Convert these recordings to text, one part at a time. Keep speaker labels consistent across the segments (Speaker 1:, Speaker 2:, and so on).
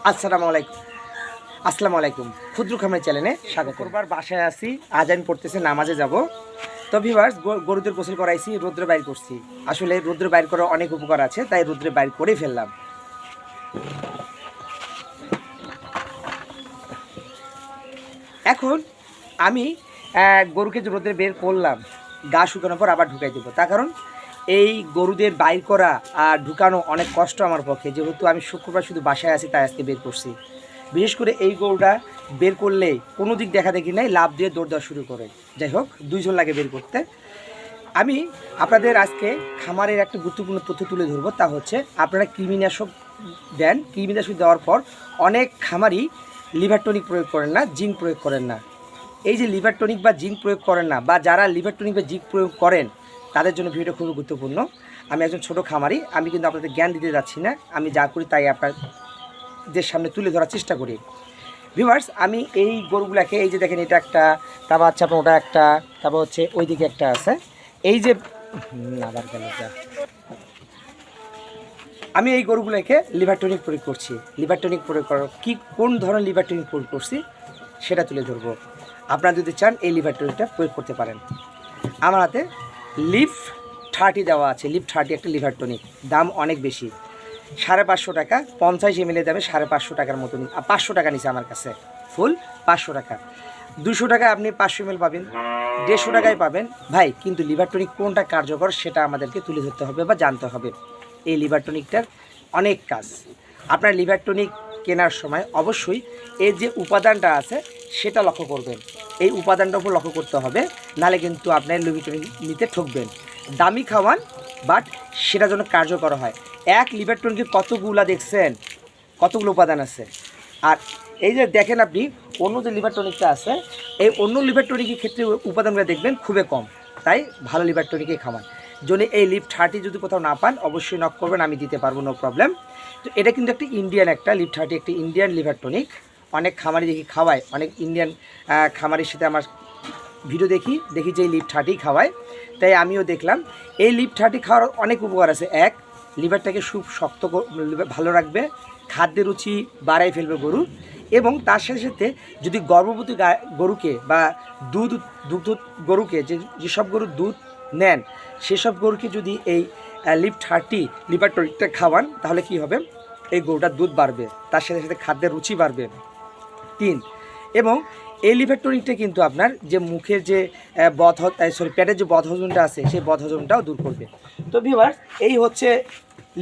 Speaker 1: আসসালামু আলাইকুম ক্ষুদ্র খামার চ্যানেলে স্বাগত। করবার বাসায় আসি, আজান পড়তেছে, নামাজে যাব। তো ভিউয়ার্স, গরুদের গোসল করাইছি, রৌদ্রে বাইর করছি। আসলে রৌদ্রে বাইর করার অনেক উপকার আছে, তাই রৌদ্রে বাইর করে ফেললাম। এখন আমি গরুকে যে রৌদ্রে বের করলাম, গা শুকানোর পর আবার ঢুকাই দেবো। তার কারণ এই গরুদের বাইর করা আর ঢুকানো অনেক কষ্ট আমার পক্ষে, যেহেতু আমি শুক্রবার শুধু বাসায় আছি, তাই আজকে বের করছি। বিশেষ করে এই গরুটা বের করলে কোনো দিক দেখা দেখি নাই, লাভ দিয়ে দৌড় দেওয়া শুরু করে। যাই হোক, দুইজন লাগে বের করতে। আমি আপনাদের আজকে খামারের একটা গুরুত্বপূর্ণ তথ্য তুলে ধরবো, তা হচ্ছে আপনারা কৃমিনাশক দেন। কৃমিনাশক দেওয়ার পর অনেক খামারই লিভার টনিক প্রয়োগ করেন না, জিঙ্ক প্রয়োগ করেন না। এই যে লিভার টনিক বা জিঙ্ক প্রয়োগ করেন না, বা যারা লিভার টনিক বা জিঙ্ক প্রয়োগ করেন, তাদের জন্য ভিডিওটা খুবই গুরুত্বপূর্ণ। আমি একজন ছোট খামারি, আমি কিন্তু আপনাদের জ্ঞান দিতে যাচ্ছি না, আমি যা করি তাই আপনাদের সামনে তুলে ধরার চেষ্টা করি। ভিউয়ার্স, আমি এই গরুগুলাকে, এই যে দেখেন, এটা একটা, তারপর হচ্ছে আপনার ওটা একটা, তারপর হচ্ছে ওই দিকে একটা আছে। এই যে আবার গেল, আমি এই গরুগুলোকে লিভার টনিক প্রয়োগ করছি। লিভার টনিক প্রয়োগ করার কোন ধরনের লিভার টনিক প্রয়োগ করছি সেটা তুলে ধরবো। আপনারা যদি চান এই লিভার টনিকটা প্রয়োগ করতে পারেন। আমার হাতে লিভ 30 দেওয়া আছে। লিভ 30 একটা লিভার টনিক, দাম অনেক বেশি, 550 টাকা। 50 ml দামে 550 টাকার মতো, 500 টাকা নিচ্ছে আমার কাছে, ফুল 500 টাকা। 200 টাকায় আপনি 500 ml পাবেন, 150 টাকায় পাবেন ভাই। কিন্তু লিভার টনিক কোনটা কার্যকর সেটা আমাদেরকে তুলে ধরতে হবে বা জানতে হবে। এই লিভার টনিকটার অনেক কাজ। আপনার লিভার টনিক কেনার সময় অবশ্যই এর যে উপাদানটা আছে সেটা লক্ষ্য করবেন। এই উপাদানটার উপর লক্ষ্য করতে হবে, নাহলে কিন্তু আপনার লিভার টনিক নিতে ঠকবেন। দামি খাওয়ান, বাট সেটা যেন কার্যকর হয়। এক লিভার টনিকে কতগুলো দেখছেন, কতগুলো উপাদান আছে। আর এই যে দেখেন আপনি অন্য যে লিভার টনিকটা আছে, এই অন্য লিভার টনিকের ক্ষেত্রে উপাদানগুলো দেখবেন খুবই কম। তাই ভালো লিভার টনিকই খাওয়ান। যদি এই লিভ 30 যদি কোথাও না পান, অবশ্যই নক করবেন, আমি দিতে পারবো, নো প্রবলেম। তো এটা কিন্তু একটা ইন্ডিয়ান, একটা লিভ 30 একটি ইন্ডিয়ান লিভার টনিক। অনেক খামারি দেখি খাওয়ায়, অনেক ইন্ডিয়ান খামারির সাথে আমার ভিডিও দেখি যে এই লিভ 30 খাওয়ায়, তাই আমিও দেখলাম। এই লিভ 30 খাওয়ার অনেক উপকার আছে। এক, লিভারটাকে খুব শক্ত ভালো রাখবে, খাদ্যের রুচি বাড়াই ফেলবে গরু। এবং তার সাথে সাথে যদি গর্ভবতী গরুকে বা দুগ্ধ গরুকে, যেসব গরু দুধ নেন, সেসব গরুকে যদি এই লিভ 30 লিভার টনিকটা খাওয়ান, তাহলে কি হবে, এই গরুটার দুধ বাড়বে, তার সাথে সাথে খাদ্যের রুচি বাড়বে। 3, এবং এই লিভার টনিকটা কিন্তু আপনার যে মুখের যে পেটের যে বদহজমটা আছে, সেই বদহজমটাও দূর করবে। তো ভিউয়ার্স, এই হচ্ছে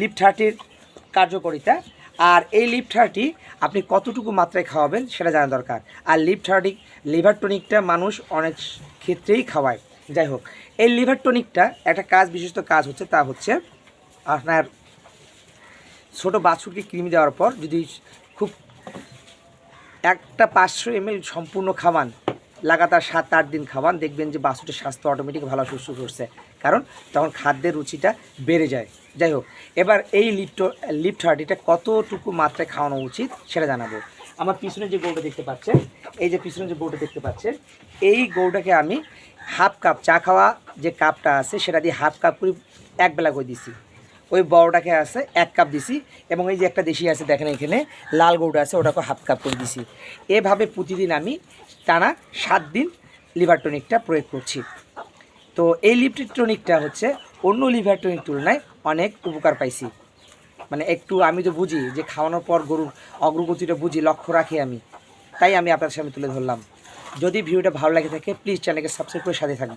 Speaker 1: লিভ 30-র কার্যকারিতা। আর এই লিভ 30 আপনি কতটুকু মাত্রায় খাওয়াবেন সেটা জানা দরকার। আর লিভার টনিকটা মানুষ অনেক ক্ষেত্রেই খাওয়ায়। যাই হোক, এই লিভার টনিকটা একটা বিশিষ্ট কাজ হচ্ছে, তা হচ্ছে আপনার ছোটো বাছুরকে কৃমি দেওয়ার পর যদি খুব একটা 500 ml সম্পূর্ণ খাওয়ান, লাগাতার 7-8 দিন খাওয়ান, দেখবেন যে বাছুরটির স্বাস্থ্য অটোমেটিক ভালো সুস্থ করছে, কারণ তখন খাদ্যের রুচিটা বেড়ে যায়। যাই হোক, এবার এই লিভ 30টা কতটুকু মাত্রায় খাওয়ানো উচিত সেটা জানাবো। আমার পিছনে যে গরুটা দেখতে পাচ্ছেন, এই যে পিছনে যে গরুটা দেখতে পাচ্ছেন, এই গরুটাকে আমি হাফ কাপ, চা খাওয়া যে কাপটা আছে সেটা দিয়ে হাফ কাপ করে একবেলা করে দিছি। ওই বড়টাকে আছে 1 কাপ দিছি, এবং এই যে একটা দেশি আছে দেখেন এখানে, লাল গরুটা আছে, ওটাকে হাফ কাপ করে দিছি। এভাবে প্রতিদিন আমি টানা 7 দিন লিভার টনিকটা প্রয়োগ করছি। তো এই লিভার টনিকটা হচ্ছে অন্য লিভার টনিক তুলনায় অনেক উপকার পাইছি। মানে একটু আমি তো বুঝি যে খাওয়ানোর পর গরুর অগ্রগতিটা বুঝি, লক্ষ্য রাখি আমি, তাই আমি আপনাদের সামনে তুলে ধরলাম। যদি ভিডিওটা ভালো লাগে থাকে, প্লিজ চ্যানেলকে সাবস্ক্রাইব করে সাথে থাকবে।